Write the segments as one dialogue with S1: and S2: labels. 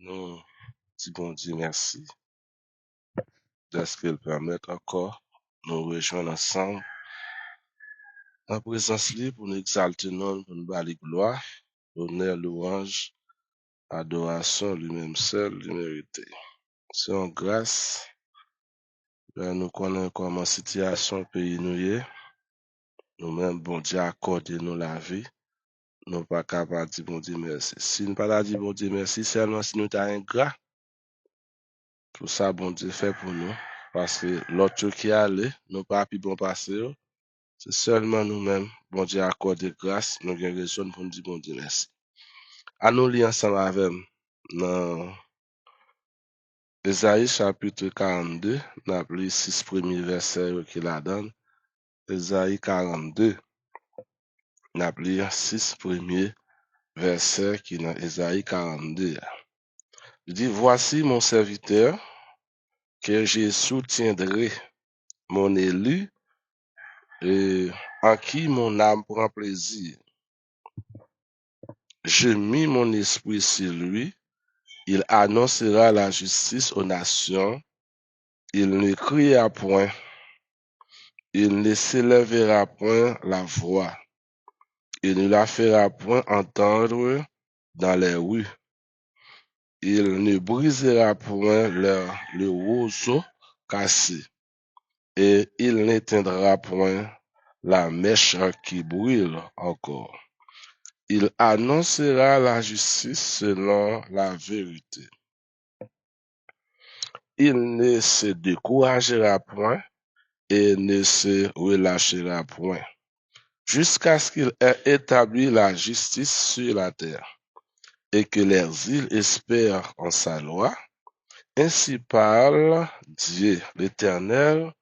S1: Nous disons bon Dieu merci de ce qu'il permet encore nous rejoindre ensemble en présence libre pour nous exalter non, pour nous bâler gloire, honneur, louange, adoration lui-même seul, lui mérité. C'est en grâce, nous connaissons comment situation pays nous y est, nous-mêmes, bon Dieu, accordé nous la vie, nous pas capables de dire bon Dieu merci. Si nous pas la dire bon Dieu merci, seulement si nous t'as ingrat, tout ça bon Dieu fait pour nous. Parce que l'autre qui allait, nous pas pu bon passer, c'est seulement nous-mêmes, bon Dieu accorde grâce, nous avons raison pour nous dire bon Dieu merci. À nous lire ensemble avec dans Ésaïe chapitre 42, nous avons les 6 premiers versets qui la donnent. Ésaïe 42, nous avons les 6 premiers versets qui dans Ésaïe 42. Il dit, voici mon serviteur que je soutiendrai, mon élu, et en qui mon âme prend plaisir. Je mis mon esprit sur lui, il annoncera la justice aux nations, il ne criera point, il ne s'élèvera point la voix, il ne la fera point entendre dans les rues, il ne brisera point le roseau cassé, et il n'éteindra point la mèche qui brûle encore. Il annoncera la justice selon la vérité. Il ne se découragera point et ne se relâchera point, jusqu'à ce qu'il ait établi la justice sur la terre, et que les îles espèrent en sa loi. Ainsi parle Dieu l'Éternel,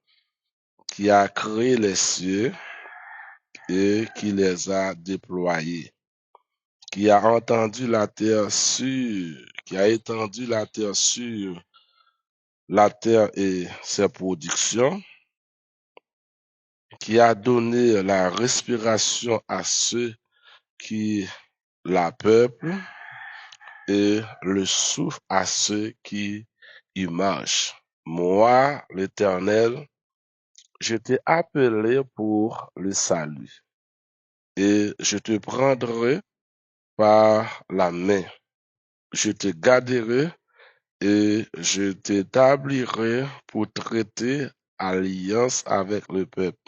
S1: qui a créé les cieux et qui les a déployés, qui a étendu la terre sur la terre et ses productions, qui a donné la respiration à ceux qui la peuplent et le souffle à ceux qui y marchent. Moi, l'Éternel, je t'ai appelé pour le salut, et je te prendrai par la main. Je te garderai et je t'établirai pour traiter alliance avec le peuple,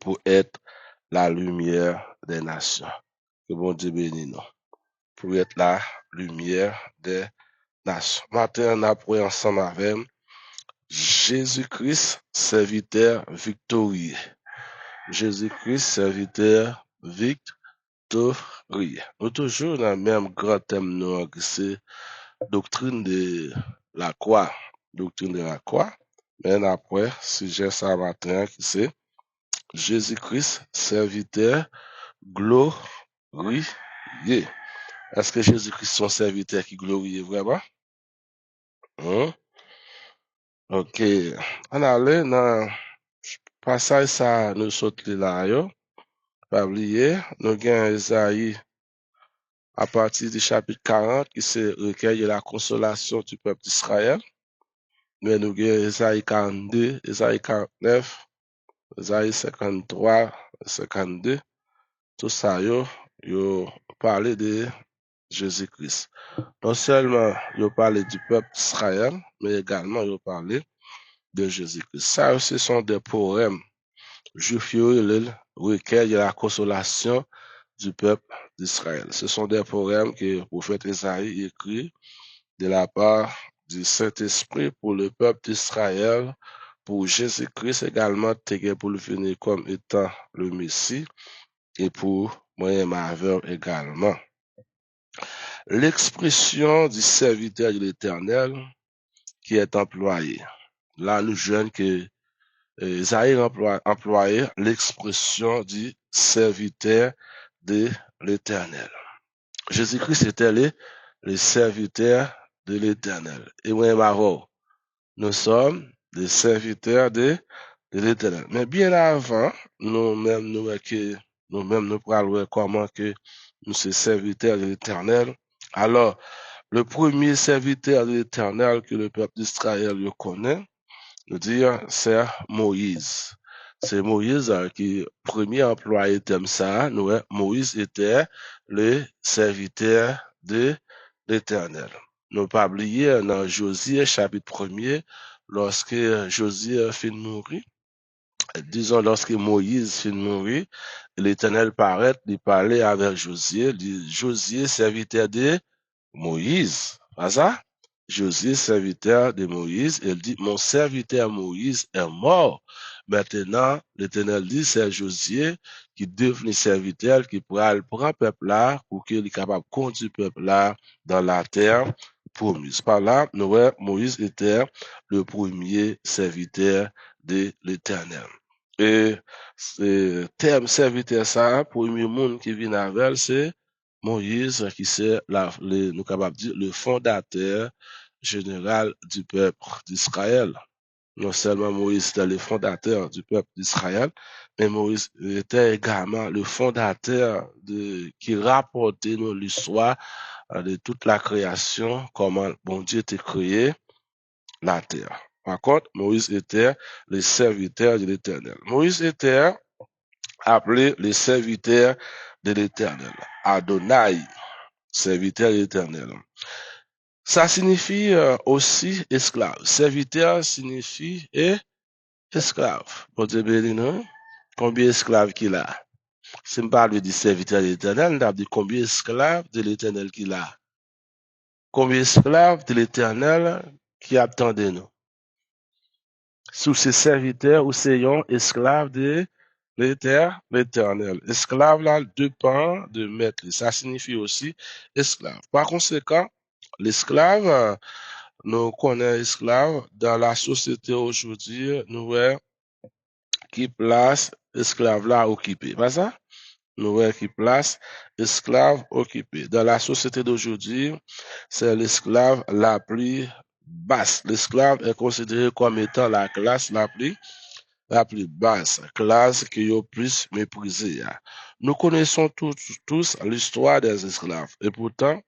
S1: pour être la lumière des nations. Que bon Dieu bénisse nous. Pour être la lumière des nations. Matin, on a pris ensemble avec Jésus-Christ, serviteur victorieux. Jésus-Christ, serviteur victorieux. Nous toujours dans le même grand thème noir que c'est doctrine de la croix. Doctrine de la croix. Mais après, sujet ça matin qui c'est Jésus-Christ, serviteur glorieux. Est-ce que Jésus-Christ son serviteur qui glorieux vraiment? Ok. On allait dans passage ça nous saute là yo. Pas oublier, nous avons Esaïe à partir du chapitre 40 qui se recueille la consolation du peuple d'Israël. Mais nous avons Esaïe 42, Esaïe 49, Esaïe 53, 52. Tout ça yo parle de Jésus-Christ. Non seulement yo parle du peuple d'Israël, mais également yo parle de Jésus-Christ. Ça, ce sont des poèmes juifs qui recueillent la consolation du peuple d'Israël. Ce sont des poèmes que le prophète Esaïe écrit de la part du Saint-Esprit pour le peuple d'Israël, pour Jésus-Christ également, pour le venir comme étant le Messie, et pour Moyen-Marvel également. L'expression du serviteur de l'Éternel qui est employée. Là, nous jeunes que Esaïe employé l'expression du serviteur de l'Éternel. Jésus-Christ était le serviteur de l'Éternel. Et nous sommes des serviteurs de l'Éternel. Mais bien avant, nous-mêmes, nous parlons comment que nous sommes serviteurs de l'Éternel. Alors, Le premier serviteur de l'Éternel que le peuple d'Israël le connaît, nous dire, c'est Moïse. C'est Moïse qui premier employé thème ça. Nous, Moïse était le serviteur de l'Éternel. Nous pas oublier dans Josué chapitre 1er, lorsque Josué finit de mourir, disons lorsque Moïse finit de mourir, l'Éternel paraît, il parlait avec Josué, dit Josué serviteur de Moïse, pas ça? Josué, serviteur de Moïse, il dit, mon serviteur Moïse est mort. Maintenant, l'Éternel dit, c'est Josué qui devenu serviteur, qui pourra le prendre peuple là, pour qu'il soit capable de conduire le peuple là dans la terre promise. Par là, nous voyons, Moïse était le premier serviteur de l'Éternel. Et ce terme serviteur ça, premier monde qui vient avec, c'est Moïse, qui c'est nous capables de dire le fondateur général du peuple d'Israël. Non seulement Moïse était le fondateur du peuple d'Israël, mais Moïse était également le fondateur qui rapportait nous l'histoire de toute la création, comment bon Dieu a créé la terre. Par contre, Moïse était le serviteur de l'Éternel. Moïse était appelé le serviteur de l'Éternel. Adonai, serviteur éternel. Ça signifie aussi esclave. Serviteur signifie esclave. Bon Dieu béni, non? Combien d'esclaves qu'il a? Si je parle du serviteur de l'éternel, on dit combien d'esclaves de l'éternel qu'il a? Combien d'esclaves de l'éternel qui attendent nous? Sous ces serviteurs ou c'est un esclave de l'éternel. Esclave là dépend de maître. Ça signifie aussi esclave. Par conséquent, l'esclave, nous connaissons esclave dans la société aujourd'hui, nous voyons qui place esclave là occupé. Pas ça? Nous voyons qui place esclave occupé. Dans la société d'aujourd'hui, c'est l'esclave la plus basse. L'esclave est considéré comme étant la classe la plus basse, classe qui est plus méprisée. Nous connaissons tous l'histoire des esclaves. Et pourtant,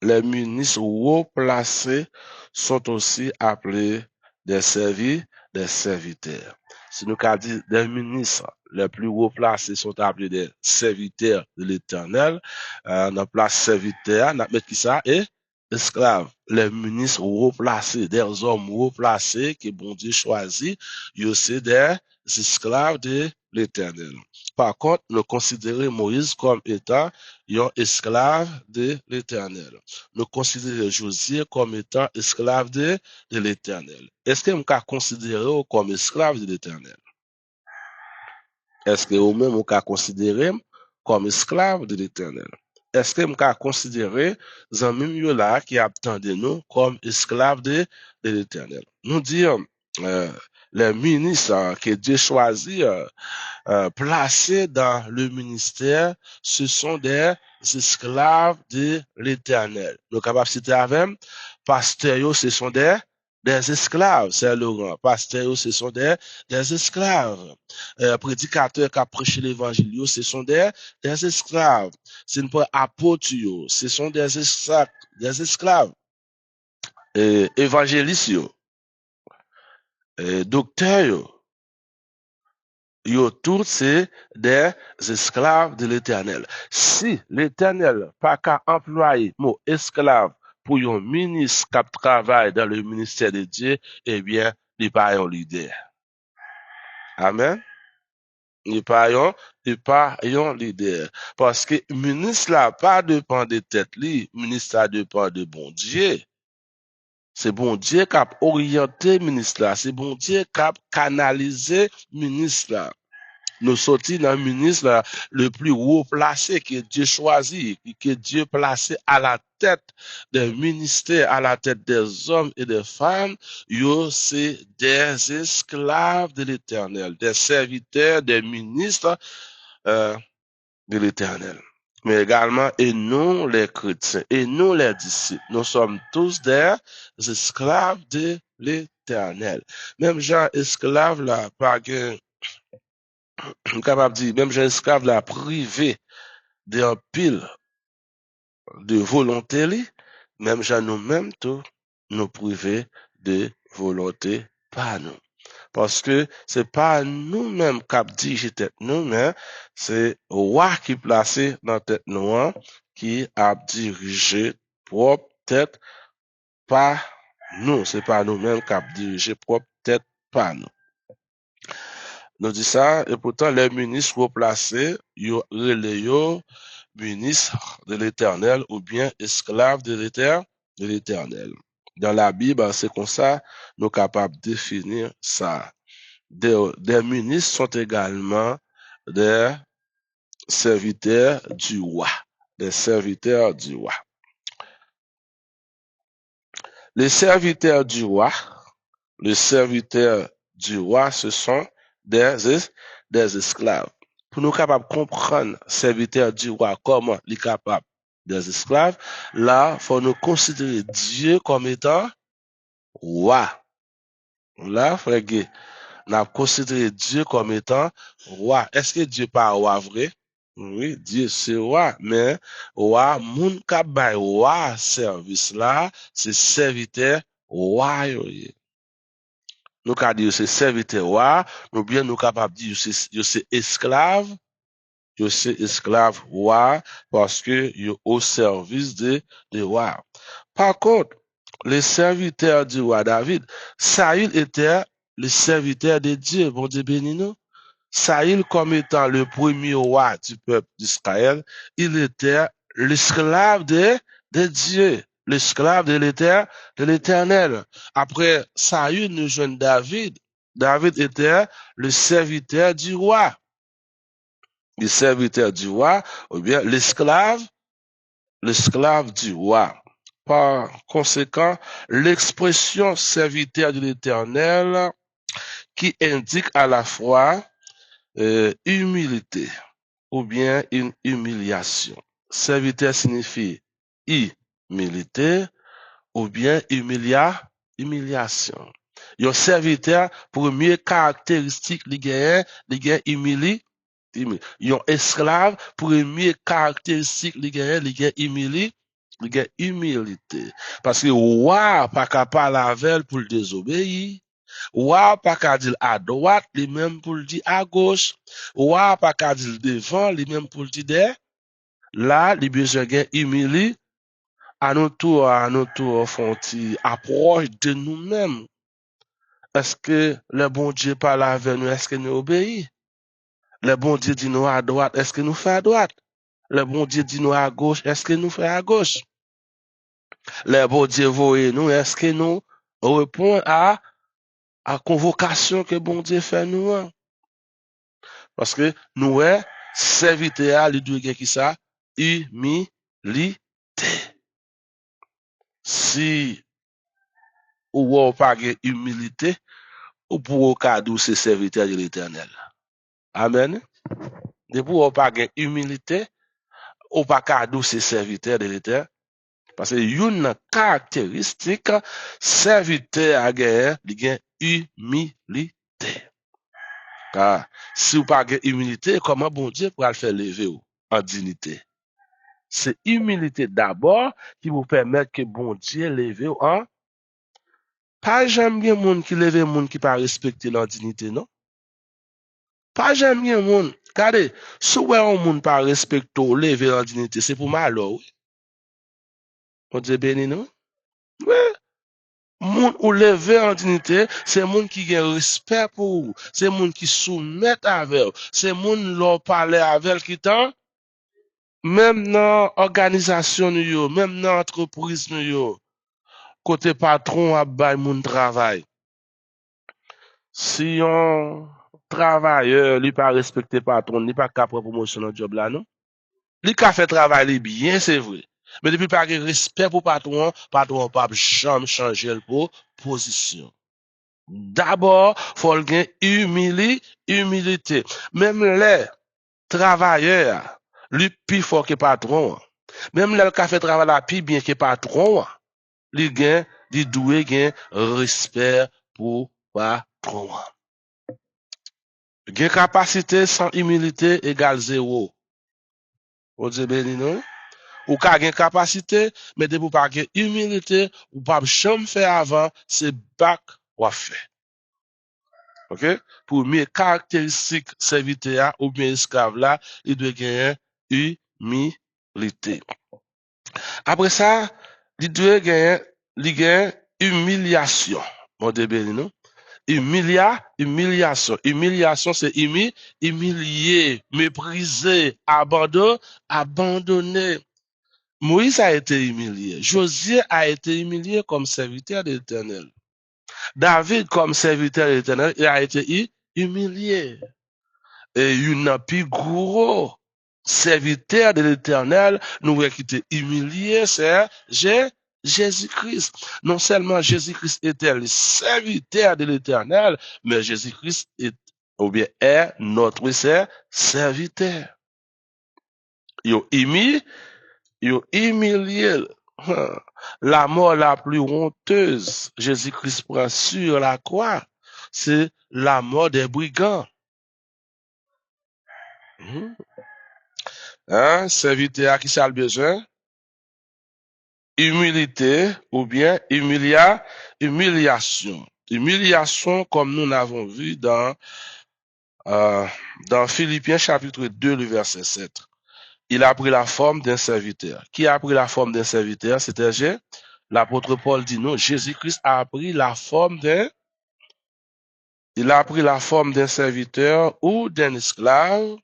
S1: les ministres haut placés sont aussi appelés des serviteurs. Si nous avons dit des ministres les plus haut placés sont appelés des serviteurs de l'Éternel, dans place serviteur, on met qui ça? Et esclaves. Les ministres haut placés, des hommes haut placés que bon Dieu choisit, ils aussi des esclaves de l'Éternel. Par contre, nous considérons Moïse comme étant un esclave de l'Éternel. Nous considérons Josué comme étant esclave de l'Éternel. Est-ce que nous pouvons considérer comme esclave de l'Éternel? Est-ce que vous-même vous pouvez considérer comme esclave de l'Éternel? Est-ce que vous pouvez considérer les amis là qui attendent nous comme esclaves de l'Éternel? Nous disons, les ministres que Dieu choisit, placés dans le ministère, ce sont des esclaves de l'Éternel. Nous sommes capables de citer avec pasteurs, ce sont des esclaves, c'est Laurent. Pasteurs, ce sont des esclaves. Prédicateurs qui prêchent l'évangile, ce sont des esclaves. Ce n'est pas apôtres, ce sont des esclaves. Évangélistes, docteurs, yo tous c'est des esclaves de l'Éternel. Si l'Éternel pas qu'à employer mot esclave pour un ministre qui travaille dans le ministère de Dieu, eh bien, il n'est pas un leader. Amen. Il n'est pas un leader. Parce que ministre là pas dépend de tête li, ministre là dépend de bon Dieu. C'est bon Dieu qui a orienté ministre là, c'est bon Dieu qui a canalisé ministre là. Nous sortis dans le ministre le plus haut placé que Dieu choisit, que Dieu placé à la tête des ministères, à la tête des hommes et des femmes, c'est des esclaves de l'Éternel, des serviteurs, des ministres de l'Éternel. Mais également, et nous les chrétiens, et nous les disciples, nous sommes tous des esclaves de l'Éternel. Même Jean esclave là, pas que capable de dire, même j'ai esclave la privé d'un pile de volonté, même gens nous-mêmes tout, nous priver de volonté par nous. Parce que c'est pas nous-mêmes qui dirigé tête nous, mais c'est roi qui placé dans tête nous, qui a dirigé propre tête par nous. C'est pas nous-mêmes qui a dirigé propre tête par nous. Nous dit ça, et pourtant les ministres replacés, yo relé yo ministre de l'Éternel ou bien esclave de l'Éternel. Dans la Bible, c'est comme ça, nous sommes capables de définir ça. Des ministres sont également des serviteurs du roi. Des serviteurs du roi. Les serviteurs du roi, ce sont des esclaves. Pour nous capables de comprendre serviteurs du roi, comment il est capable des esclaves, là, il faut nous considérer Dieu comme étant roi. Là, frère, nous avons considéré Dieu comme étant roi. Est-ce que Dieu n'est pas roi vrai? Oui, Dieu c'est roi, mais roi, moun ka bay roi service là, c'est serviteur roi. Nous ka dire c'est serviteur roi, nous bien nous capable dire c'est esclave, c'est esclave roi parce que yo au service de roi. Par contre, les serviteurs du roi David, Saül était le serviteur de Dieu, bon Dieu béni nous. Saül, comme étant le premier roi du peuple d'Israël, il était l'esclave de Dieu, l'esclave de l'Éternel. Après Saül, nous joignons David. David était le serviteur du roi. Le serviteur du roi, ou bien l'esclave du roi. Par conséquent, l'expression serviteur de l'Éternel qui indique à la fois humilité ou bien une humiliation. Serviteur signifie humilité ou bien humiliation. Un serviteur, première caractéristique, il gagne humilité. Un esclave, première caractéristique, il gagne humilité. Parce que roi pas capable avec pour le désobéir. Roi pas capable dire à droite, lui même pour le dire à gauche. Roi pas capable dire devant, lui même pour le dire derrière. Là, les besoin de humilité, à nous tour, font approche de nous-mêmes. Est-ce que le bon Dieu parle avec nous? Est-ce que nous obéissons? Le bon Dieu dit nous à droite, est-ce que nous faisons à droite? Le bon Dieu dit nous à gauche, est-ce que nous faisons à gauche? Le bon Dieu voit nous, est-ce que nous répondons à convocation que bon Dieu fait nous? Parce que nous, serviteurs, les deux qui ça, humilité. Si ou ou pas de humilité, ou pour cadeau c'est serviteur de l'Éternel. Amen. De pour pas de humilité, ou pas cadeau c'est serviteur de l'Éternel. Parce que une caractéristique serviteur à guerre, il y a humilité. Car si vous pas de humilité, comment bon Dieu pourra le faire lever en dignité? C'est humilité d'abord qui vous permet que bon Dieu lève en. Pas jamais bien monde qui lève monde qui pas respecter leur dignité, non? Pas jamais bien monde. Regardez, si vous un monde pas respecter ou lever leur dignité, c'est pour malheur, oui. On dit béni, non? Oui. Moun ou lever en dignité, c'est monde qui a respect pour vous. C'est monde qui soumet avec vous. C'est monde leur parler avec qui tant. Même dans l'organisation, même dans l'entreprise, côté patron a bay moun travail. Si un travailleur lui pas respecté patron, il pas capable promotion dans job là non. Li ka fait travail bien, c'est vrai. Mais depuis pas de respect pour patron, patron pas jamais changer pour position. D'abord, faut gagner humilité. Même les travailleurs, lui plus fort que patron. Même les qui fait travail là plus bien que patron, li gen, li doué gen respect pour patron. Gen capacité sans humilité égale zéro. On dit béni non? ou ka gen capacité, mais de pour pas gen humilité, ou pas jamais faire avant, c'est back ou fait. OK? Pour mes caractéristiques serviteur ou bien esclave là, il doit gagner humilité. Après ça, il doit gagner, humiliation. Mon Dieu béni nous. Humiliation. Humiliation, c'est humilier, mépriser, abandonner. Moïse a été humilié. Josué a été humilié comme serviteur de l'Éternel. David, comme serviteur de l'Éternel, il a été humilié. Et une plus gros serviteur de l'Éternel, nous qui était humilié, c'est Jésus-Christ. Non seulement Jésus-Christ était le serviteur de l'Éternel, mais Jésus-Christ est, ou bien est notre serviteur. Il humilié. La mort la plus honteuse, Jésus-Christ prend sur la croix, c'est la mort des brigands. Hein, serviteur qui ça le besoin? Humilité ou bien humiliation. Humiliation comme nous l'avons vu dans Philippiens chapitre 2, le verset 7. Il a pris la forme d'un serviteur. Qui a pris la forme d'un serviteur? C'était l'apôtre Paul dit non, Jésus-Christ a pris la forme il a pris la forme d'un serviteur ou d'un esclave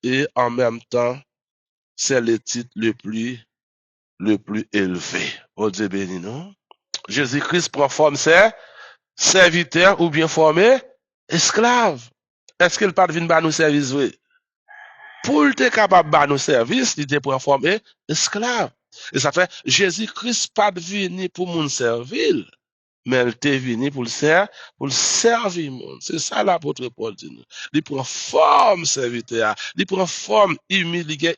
S1: et en même temps, c'est le titre le plus élevé. Oh Dieu béni, non? Jésus-Christ prend forme, c'est serviteur ou bien formé esclave. Est-ce qu'il pas devine pas nous service, oui? Pour être capable de nous service, il était pour former esclave. Et ça fait, Jésus-Christ pas venu pour mon servir, mais elle était venu pour le servir monde. C'est ça l'apôtre Paul dit nous. Il prend forme serviteur, il prend forme humilité.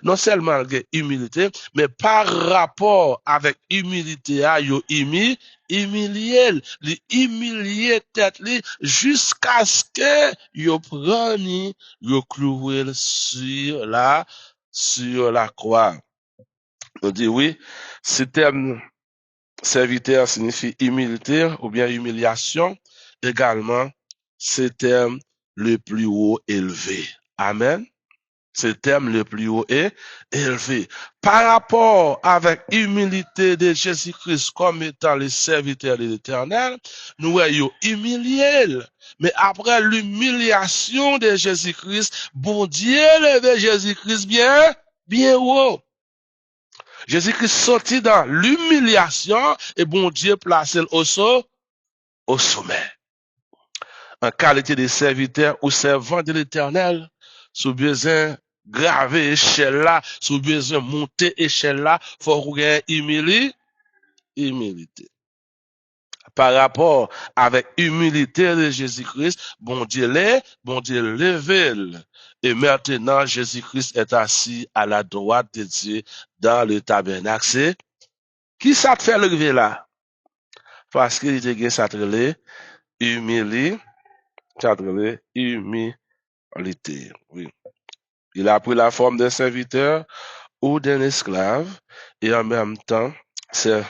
S1: Non seulement humilité, mais par rapport avec humilité, il humilié tête jusqu'à ce que il prenne, il cloué sur la croix. On dit oui, c'était serviteur signifie humilité ou bien humiliation. Également, c'est terme le plus haut élevé. Amen. C'est terme le plus haut et élevé. Par rapport avec humilité de Jésus-Christ comme étant le serviteur de l'Éternel, nous ayons humilié. Mais après l'humiliation de Jésus-Christ, bon Dieu levé Jésus-Christ bien haut. Jésus-Christ sortit dans l'humiliation et bon Dieu placé au sommet. En qualité de serviteur ou servant de l'Éternel, sous besoin graver échelle là, sous besoin monter échelle là, faut gagner humilité. Par rapport avec humilité de Jésus-Christ, bon Dieu levé. Et maintenant, Jésus-Christ est assis à la droite de Dieu dans le tabernacle. Qui ça te fait lever là? Parce qu'il te gagne ça te humilité. Oui. Il a pris la forme d'un serviteur ou d'un esclave et en même temps, c'est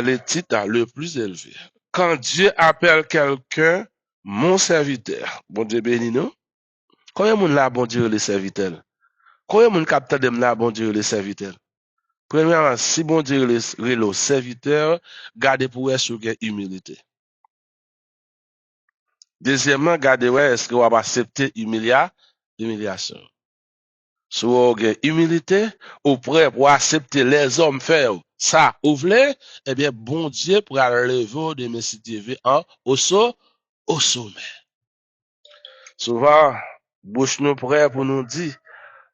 S1: le titre le plus élevé. Quand Dieu appelle quelqu'un mon serviteur, bon Dieu béni nous. Combien de monde là, bon Dieu, les serviteurs? Combien de monde capte de là, bon Dieu, les serviteurs? Premièrement, si bon Dieu le serviteur, gardez pour être sur humilité. Deuxièmement, gardez est-ce que vous va accepter humiliation. Si vous avez humilité, ou prêt pour accepter les hommes faire ça, ou voulez, eh bien, bon Dieu pourra lever de mes TV au sommet. Souvent, bouche nous prêt pour nous dire,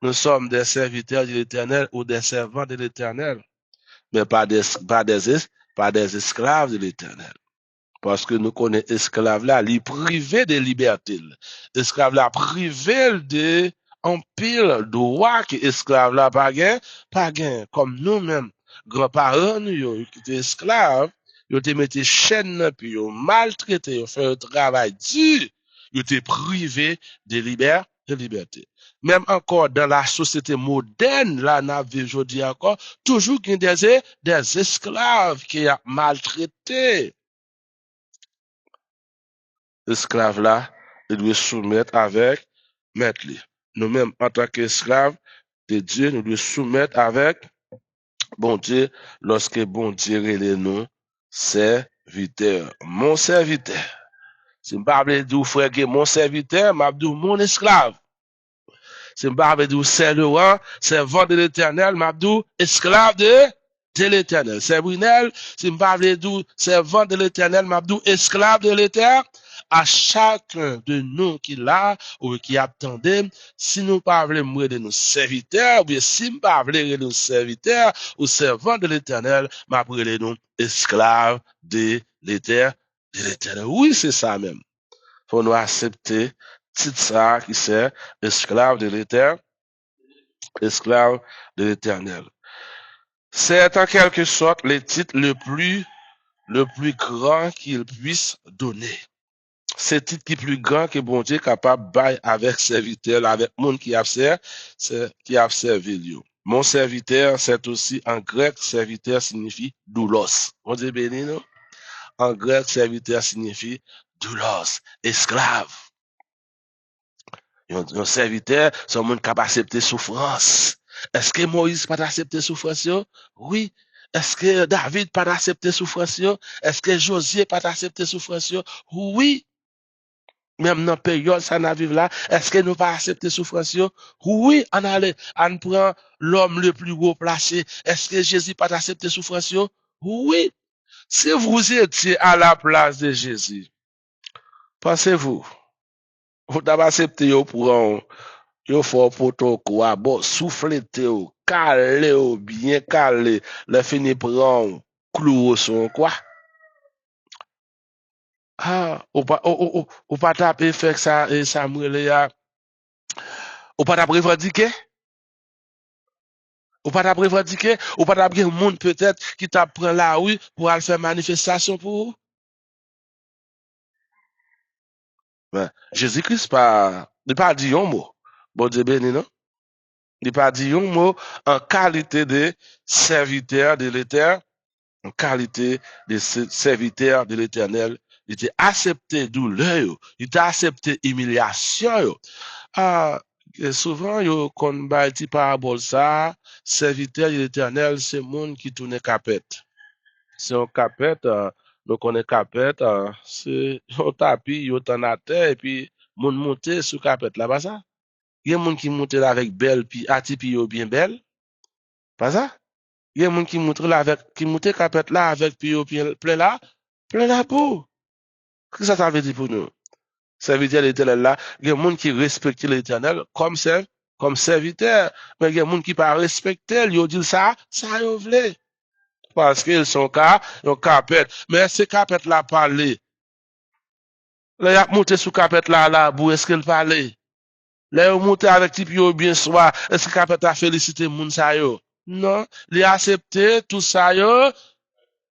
S1: nous sommes des serviteurs de l'Éternel ou des servants de l'Éternel, mais pas des esclaves de l'Éternel. Parce que nous connaissons esclaves là, les privés de liberté. Esclaves là, privés de en pile droit que esclaves là pas gain. Comme nous-mêmes, grands-parents nous, qui étaient esclaves, ils te mettaient chaîne, puis ils maltraité, ils fait un travail dur, ils étaient privés de liberté. même encore dans la société moderne, là, n'a aujourd'hui encore, toujours qu'il y a des esclaves qui a maltraité. Esclaves là, ils doivent soumettre avec maître. Nous-mêmes, en tant qu'esclaves de Dieu, nous devons soumettre avec bon Dieu, lorsque bon Dieu relève nous, serviteur. Mon serviteur. Si je ne parle pas de frère mon serviteur, je dis mon esclave. Si je ne parle pas de servant de l'éternel, je dis esclave de l'éternel. C'est Brunel, si je ne parle pas de servant de l'éternel, je dis esclave de l'éternel. À chacun de nous qui l'a ou qui attendait, si nous parlons de nos serviteurs, ou bien si nous parlons de nos serviteurs ou servants de l'éternel, m'appelez nous esclaves de l'éternel. Oui, c'est ça même. Faut nous accepter titre ça qui c'est esclave de l'éternel, esclave de l'éternel. C'est en quelque sorte le titre le plus grand qu'il puisse donner. C'est titre qui est plus grand que bon Dieu capable de bailler avec serviteur, avec monde qui a servi lui. Mon serviteur, c'est aussi en grec, serviteur signifie doulos. On dit béni, non? En grec, serviteur signifie doulos, esclave. Un serviteur, c'est un monde qui a accepté souffrance. Est-ce que Moïse pas accepté souffrance? Oui. Est-ce que David pas accepté souffrance? Est-ce que Josué pas accepté souffrance? Oui. Même dans la période ça n'a vivre là, est-ce que nous pas accepter souffrance? Oui, on prend l'homme le plus haut placé. Est-ce que Jésus pas accepté souffrance? Oui. Si vous étiez à la place de Jésus, pensez-vous, vous avez accepté pour un yo faut poto quoi bon souffleté ou calé ou bien calé le fini prend clou son quoi ou pas taper faire ça et ça me ya ou pas taper revendiquer ou pas taper revendiquer ou pas taper monde peut-être qui t'a prend la rue pour aller faire manifestation pour vous. Ben, Jésus-Christ pas il pas dit un mot bon Dieu béni non il pas dit un mot en qualité de serviteur de l'Éternel en qualité de serviteur de l'Éternel, il était accepté douleur, il était accepté humiliation. Ah, souvent, yo kon ba ti parabole ça, serviteur de l'Éternel, c'est monde qui tourne capette. C'est un capette, nous connaissons capette, c'est un tapis, yo t'en a terre, et puis, moun monte sous capette là, pas ça? Il y a moun qui monte là avec belle, puis atipi yo bien belle, pas ça? Il y a moun qui monte là avec, qui monte capette là avec puis yo plein la peau. Qu'est-ce que ça veut dire pour nous? Serviteur de l'éternel là, il y a moun qui respecte l'éternel comme serviteur. Mais il y a moun qui pas respecter, ils dit ça yo vle. Parce qu'ils sont yon capette. Mais ce capette là parler. Là, y a monté sous capette là, bou, est-ce qu'il parlait? Là, yon monté avec type yo bien soir, est-ce que capette a félicité moun sa yo? Non, il a accepté tout ça yo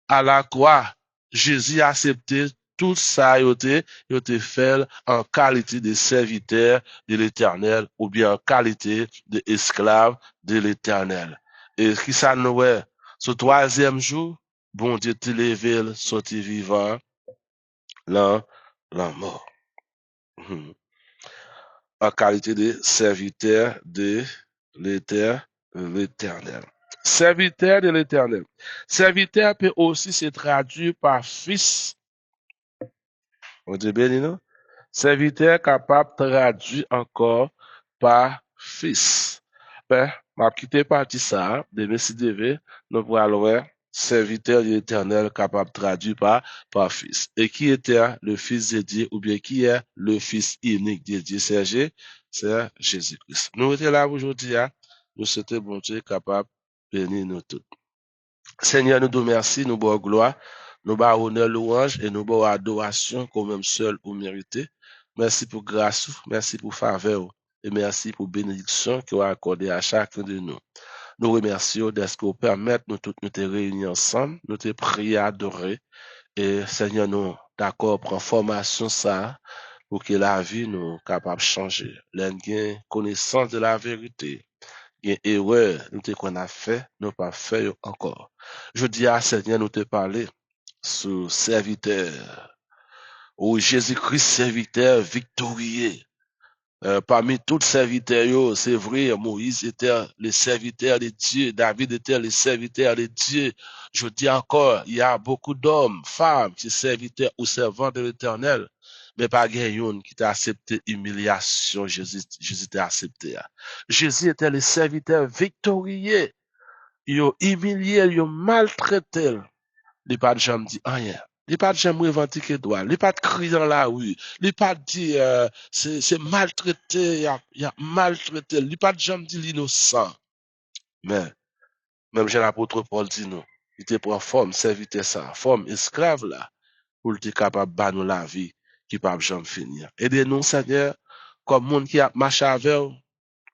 S1: à la croix. Jésus a accepté tout ça, il a fait en qualité de serviteur de l'éternel ou bien en qualité d'esclave de l'éternel. Et qui ça nous est? Ce troisième jour, bon Dieu te levé, sorti vivant, là, la mort. En qualité de serviteur de l'éternel. Serviteur de l'éternel. Serviteur peut aussi se traduire par fils. On dit bien, non? Serviteur capable de traduire encore par fils. Ben, m'a quitté partie ça, de M. DV, nous pourrons aller serviteur de l'éternel capable de traduire par fils. Et qui était le fils de Dieu, ou bien qui est le fils unique de Dieu? C'est Jésus-Christ. Nous étions là aujourd'hui, nous sommes bon Dieu capable de bénir nous tous. Seigneur, nous te remercions, nous bois gloire, nous bois honneur, louange et nous bois adoration comme même seul ou mérité. Merci pour grâce, merci pour faveur et merci pour bénédiction que vous accordé à chacun de nous. Nous remercions de ce que vous permettez nous tous nous te réunir ensemble, nous te prier, adorer et Seigneur, nous d'accord, prends formation ça, pour que la vie nous capable de changer. L'en gain connaissance de la vérité. Gain erreur, nous te qu'on a fait, nous pas fait encore. Je dis à Seigneur, nous te parler sur serviteur, ou Jésus-Christ serviteur victorieux. Parmi tous les serviteurs, c'est vrai, Moïse était le serviteur de Dieu, David était le serviteur de Dieu. Je dis encore, il y a beaucoup d'hommes, femmes qui serviteurs ou servants de l'Éternel, mais pas quelqu'un qui t'a accepté humiliation, Jésus t'a accepté. Jésus était le serviteur victorieux. Il a humilié, il a maltraité. Il pas de jamais dit rien. Il pas de jamais revendiqué droit. Il pas de crier dans la rue. Il pas dit c'est maltraité, il a maltraité. Il pas de jamais dit l'innocent. Mais même Jean l'apôtre Paul dit nous, il était pour forme serviteur ça, forme esclave là, pour être capable de nous la vie qui pas jamais finir. Aidez-nous Seigneur comme monde qui a marché avec vous,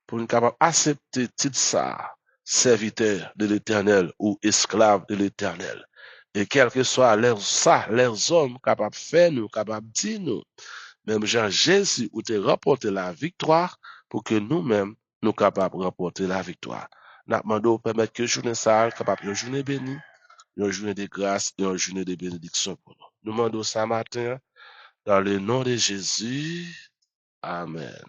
S1: pour nous capable d'accepter titre ça, serviteur de l'Éternel ou esclave de l'Éternel. Et quel que soit les hommes capables de faire nous, capables de dire nous, même Jean Jésus, où te remporté la victoire pour que nous-mêmes, nous capables de remporter la victoire. Nous demandons permettre que journée ça, capable de journée bénie, une journée de grâce et une journée de bénédiction pour nous. Nous demandons ça matin, dans le nom de Jésus. Amen.